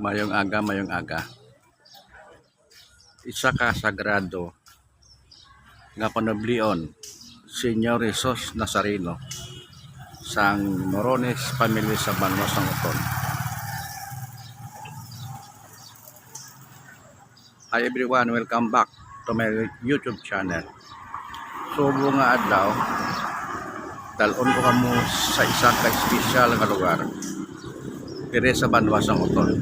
Mayong aga. Isa ka sagrado nga panablion, Senyor Jesus Nazareno, sang Morones family sa Banwa sang Uton. Hi everyone, welcome back to my YouTube channel. Subo nga adlaw, dalon ko kamo sa isa ka espesyal nga lugar dire sa Banwa sang Uton.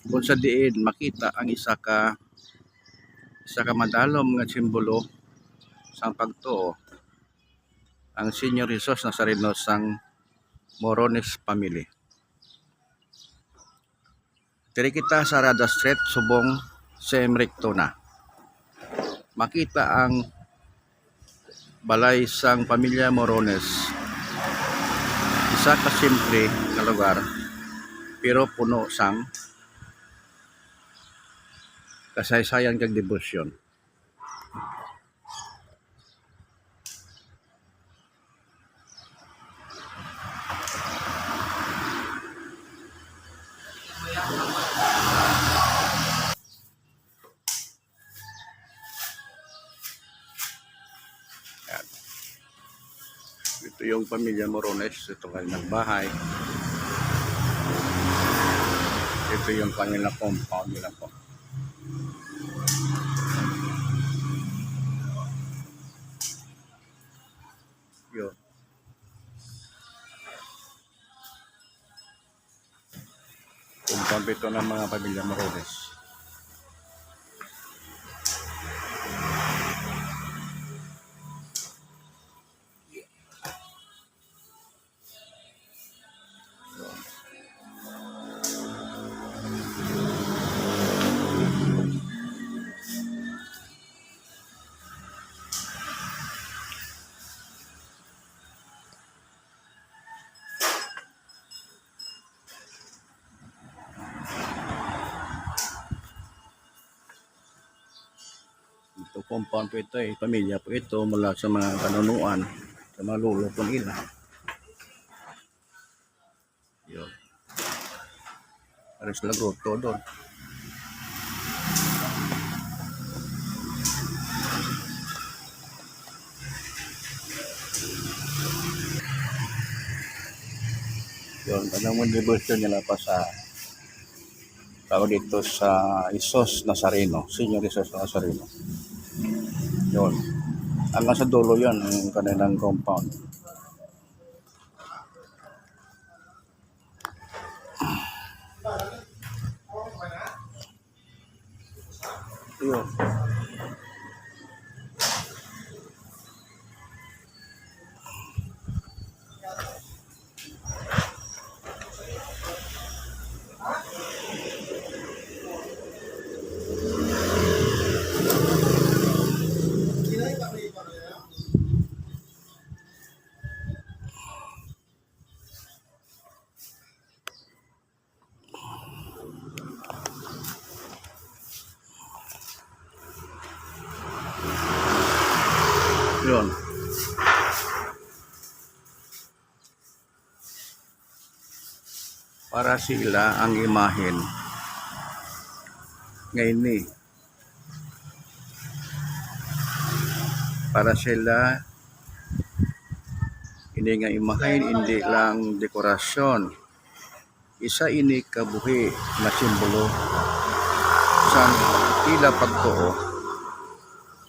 Kung sa diin makita ang isa ka madalom nga simbolo sang pagtuo, ang Senyor Jesus Nazareno sang Morones family. Diri kita sa Rada Street, subong Semrecto na. Makita ang balay sang pamilya Morones. Isa ka simple nga lugar pero puno sang kasaysayan kag debosyon. Ito yung pamilya Morones, ito kanilang bahay. Ito yung kanilang compound nila po. Yun. Compound ito ng mga pamilya Morones. Ito compound po ito pamilya po ito mula sa mga kanunuan, sa mga lolo po nila. Yun. Para sila grotto doon. Yun, kanang devotion nila pa sa tawag dito sa Jesus Nazareno, Senyor Jesus Nazareno. Yun. Hanggang sa dulo yun, yung kanilang compound. Yun. Yun. Para sila ang imahen ngayon para sila ini nga imahen, hindi lang dekorasyon. Isa ini kabuhi na simbolo sa tila pagtuo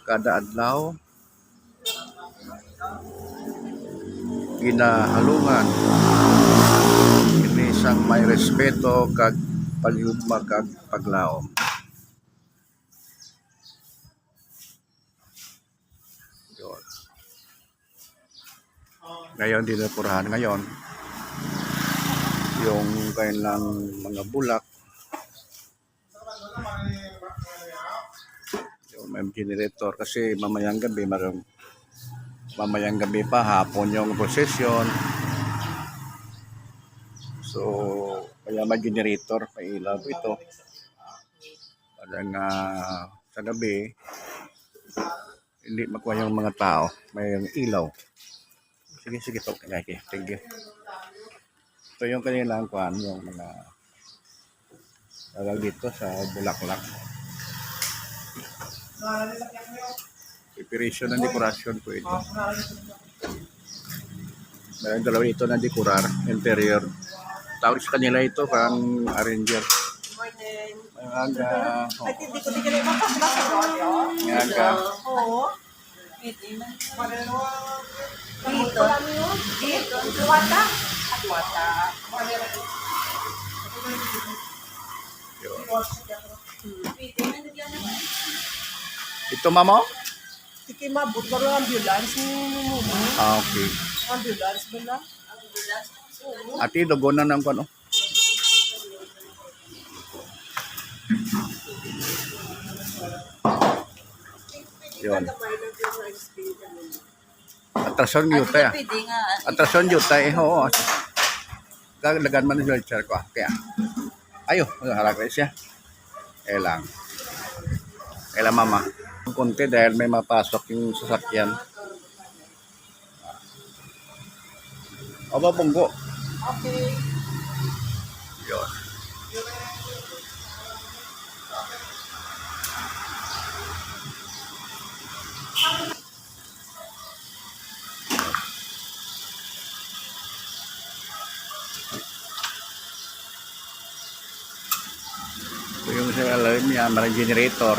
kada adlaw ginahalungan ini isang may respeto kag paghigugma kag paglaom. Yun. Ngayon dinapurahan ngayon yung kailang mga bulak, yung may generator kasi mamayang gabi pa, hapon yung procession. So, kaya may generator, may ilaw ito. Para nga sa gabi, hindi makuha yung mga tao, may ilaw. Kasi Sige, to. Okay, thank you. Ito yung kanilang kuhan, yung mga tawag dito sa Bulaklak. Preparation ng dekorasyon po ito. Mayroong dalawa ito na dekorar, interior. Tawag sa kanila ito, parang arranger. May aga. May aga. Ito, mamo? Sige, mabot ba ang ambulance mo? Okay. Ambulance ba na? Ati, dogon na ng ano? Yun. Atrason yuta ya. Atrason yuta eh. Oo. Kaglagan man yung wheelchair ko. Kaya. Ayo. Harap siya. Elang. Elang mama. Kunti dahil may mapasok yung sasakyan. Aba bunggo. Okay. Yun. Ito yung sa alam niya, may generator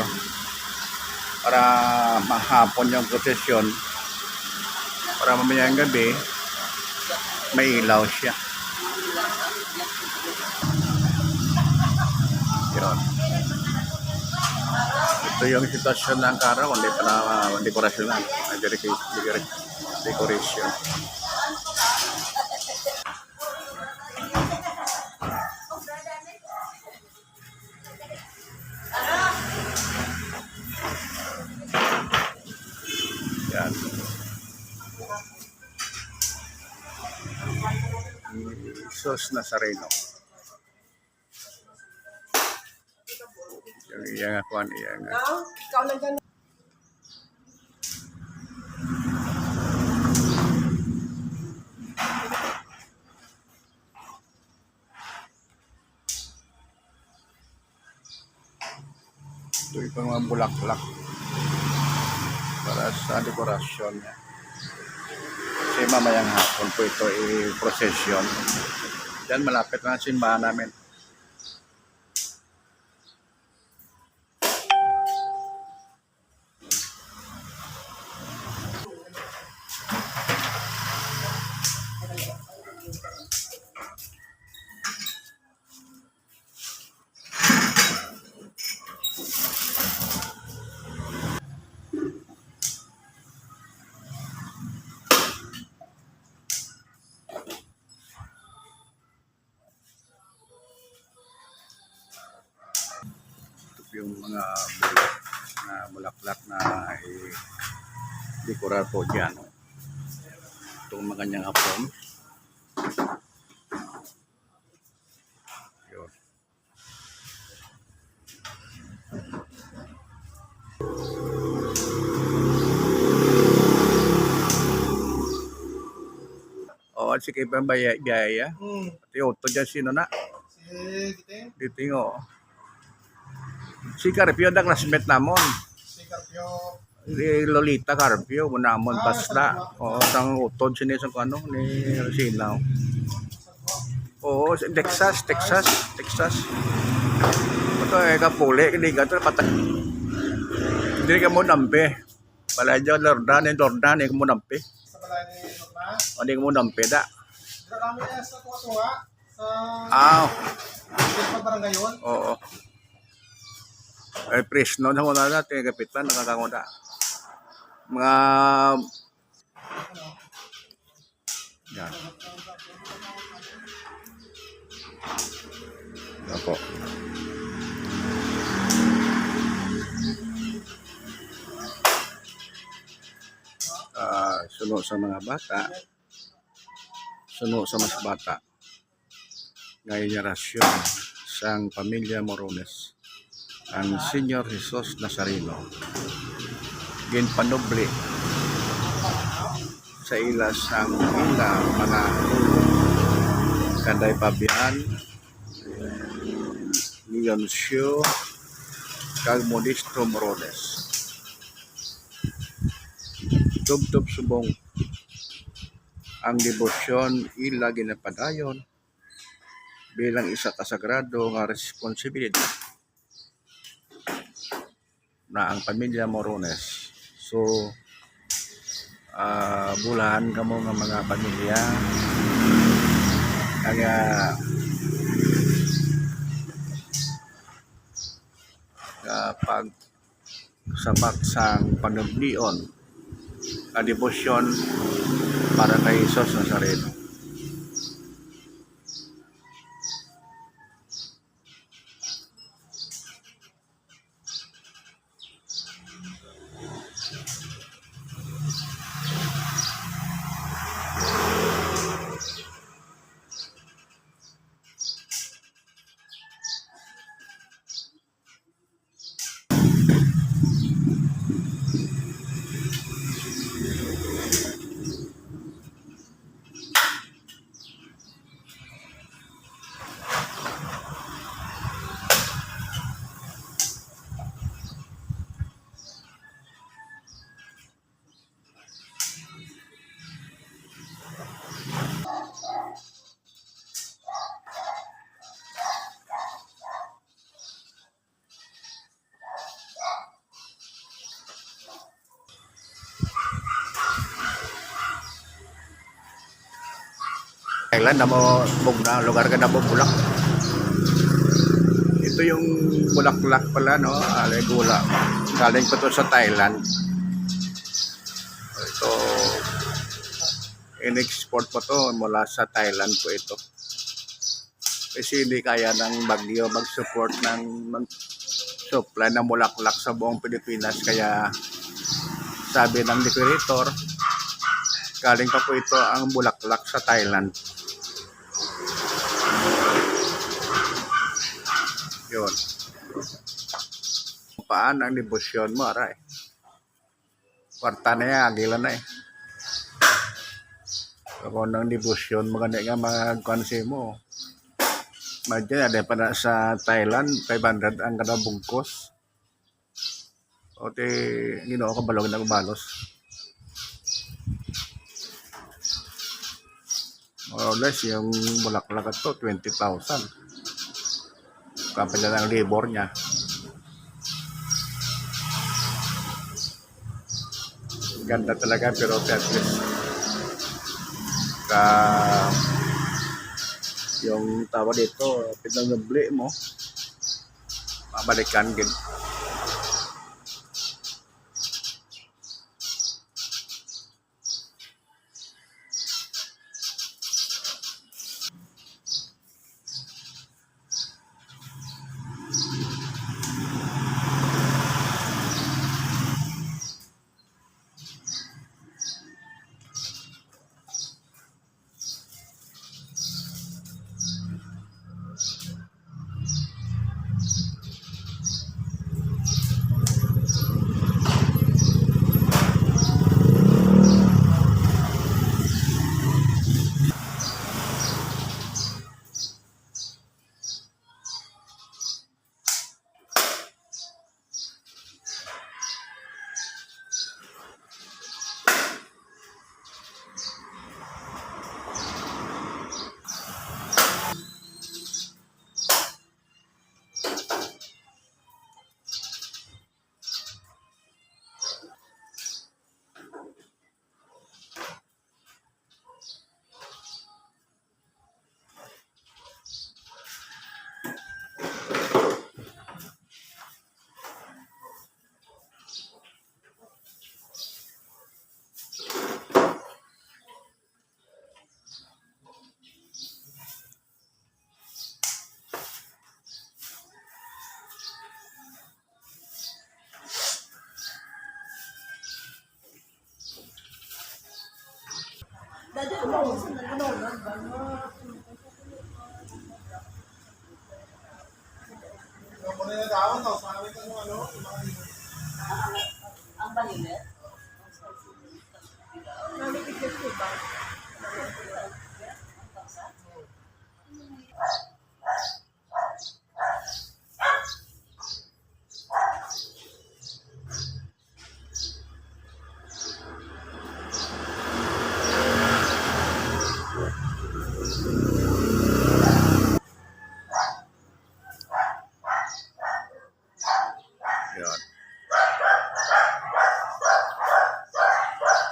para mahapon yung prosesyon, para mamayang gabi may ilaw siya. Yun. Ito yung sitwasyon ng araw, hindi pa na dekorasyon lang. Decoration. Yan. Jesus Nazareno. Yung iyang akuan, iyang Ikaw lang dyan. ito yung mga bulaklak para sa dekorasyon niya. Kasi mamayang hapon po ito i-procession. Diyan malapit na ang simbahan namin. Yung mga bulaklak na i-decorar po dyan. Itong mga kanyang hapon. Yun. O, si kay Biyaya. Pati auto dyan, sino na? Si Diting o. Si Carpio na classmate namon. Carpio. Si Lolita Carpio, munamon pasla. O, sang utod siya sa ano, ni Sinaw. Oo, Texas. Ito kapuli, hindi ka ito patay. Hindi ka mo nampi. Pala dyan, Lordan, ka mo nampi. Sa balay ni Norma. Hindi ka mo nampi da. Dito kami sa Tuwa-Tuwa. Sa barangay yun. Oo. Ay, presno na muna natin, kapitan, nakakanguda. Mga... Yan. Ako. Sunod sa mga bata, sunod sa mas bata, ngayon generasyon sang pamilya Morones, ang Senior Jesus Nazareno, ginpanoble sa ilas ang ila mga Kanday Pabian, Leoncio, kag Modisto Morones. Tubtob subong ang debosyon ila ginapadayon bilang isa ka sagrado nga responsibilidad na ang pamilya Morones. So, bulahan kamo nga mga pamilya kaya pag sapat sang panublion na debosyon para kay Jesus Nazareno. Thailand na mo bugna lugar ka na mo bulak. Ito yung bulaklak pala, no? Alay gula. Galing pa to sa Thailand. Ito in-export pa to mula sa Thailand po ito. Kasi hindi kaya ng bagyo mag-support ng supply ng bulaklak sa buong Pilipinas, kaya sabi ng decorator, galing pa po ito ang bulaklak sa Thailand. Yun. Paan ang debosyon mo, aray? Kwarta na yan, agila na eh. Kung ang debosyon mo ganda nga mga konse mo. Madyan, ada pa na sa Thailand, 500 ang kada bungkos. O te, ginoo ka balog na balos. More or less, yung bulaklak ito, 20,000. Kapila ng labor niya. Ganda talaga, pero at least yung tawa dito, pinanubli mo, mabalikan din. Ang balilit. Yun.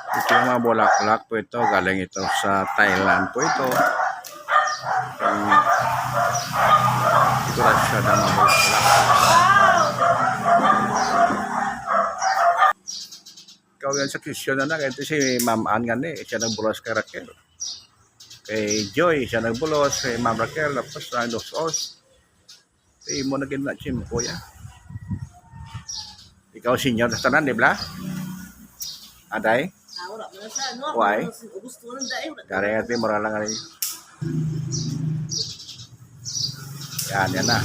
Ito yung mga bulaklak po ito. Galing ito sa Thailand po ito. Yung dekorasyon ng mga bulaklak. Ikaw yan sa Christian na ito si Ma'am Ann nga siya nagbulos kay Raquel. Kay Joy, siya nagbulos. Kay Ma'am Raquel, tapos na dos-os. Kaya mo naging na chimpo yan. Ikaw senior sa tanan, di ba? Aday? Why? Gari nga ito, mura lang nga rin. Yan na.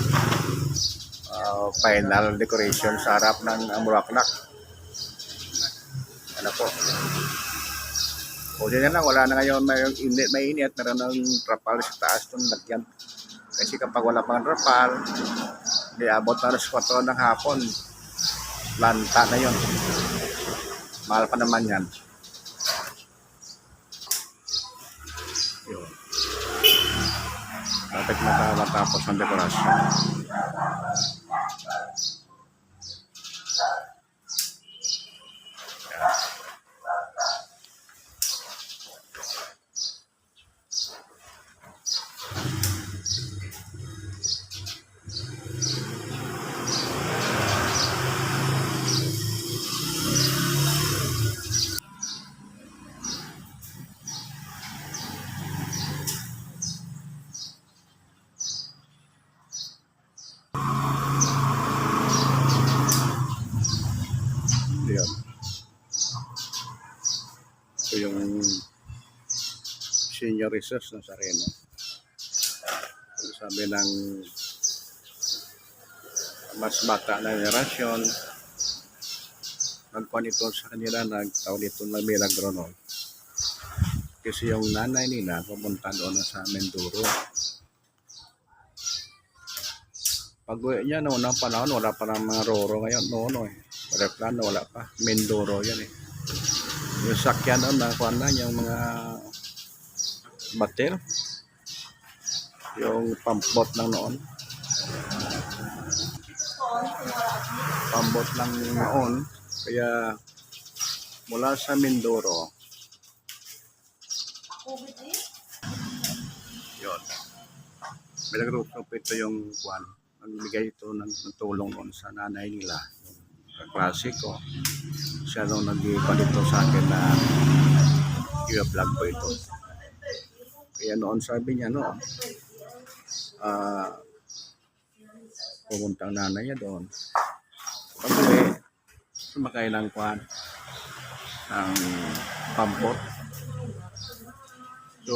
Final decoration sa harap ng bulaklak. Ano po? O dyan na lang, wala na ngayon may init, meron ng trapal sa taas ng lagyan. Kasi kapag wala pang trapal, di abot na alas 4 ng hapon. Lanta na yun. Mahal pa naman yan. Yun. Dapat matapos ang dekorasyon. Yun. Ito yung senior research ng Sareno. Sabi ng mas bata na generasyon, nagkuhan ito sa kanila, nagtaon ito ng milagro noon. Kasi yung nanay nila pumunta doon sa Mindoro. Pag-uwi niya noon ang panahon, wala pa ng mga roro ngayon noon eh. Aeroplano, wala pa. Mindoro yan eh. Yung sakyan doon, nakuha na yung mga batil. Yung pambot lang noon. Pambot lang noon. Kaya mula sa Mindoro, yun. May nag-group ito yung kwan. Nagbigay ito ng tulong noon sa nanay nila. Kaklase ko. Siya nung nag-ipan dito sa akin na i-vlog ko ito. Kaya noon sabi niya noon, pumunta ang nanay niya doon. Pag-uwi, sumakay ng kwan, ng pambot. So,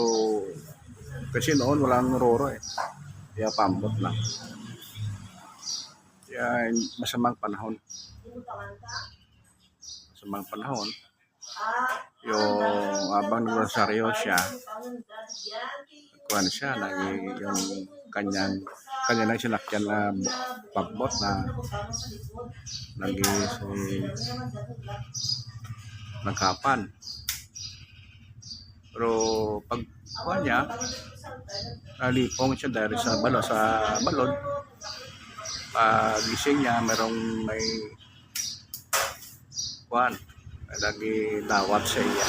kasi noon walang roro eh. Kaya pambot lang. Kaya masamang panahon. Masamang panahon. Yung abang nag-rosaryo siya, kuhan siya, yung kanya lang sinakyan na pagbot na nagkapan. Pero pag kuhan niya, nalipong siya dahil sa balon. Gising niya, may kuhan, lagi dawat sa iya.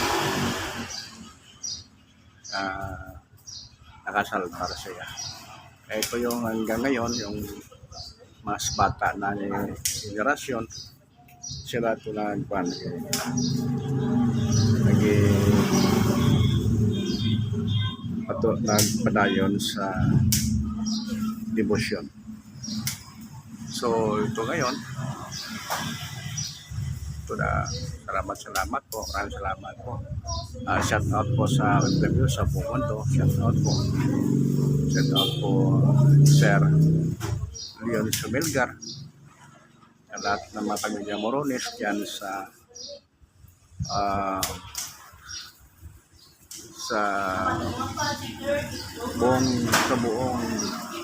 Nakasalbar siya. Ito yung hanggang ngayon, yung mas bata na generasyon, sila ito nagkuhan. Nagpadayon sa devotion. So, ito ngayon, ito na, salamat po, maraming salamat po. Shout out po sa interview sa buong mundo, shout out po Sir Leon Sumelgar, at lahat ng mga pamilya Morones dyan sa sa buong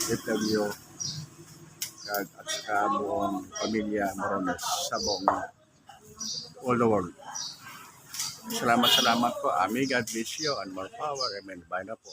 FW at sa buong pamilya Morones sa buong all the world. Salamat po. God bless you and more power. Amen. Bye na po.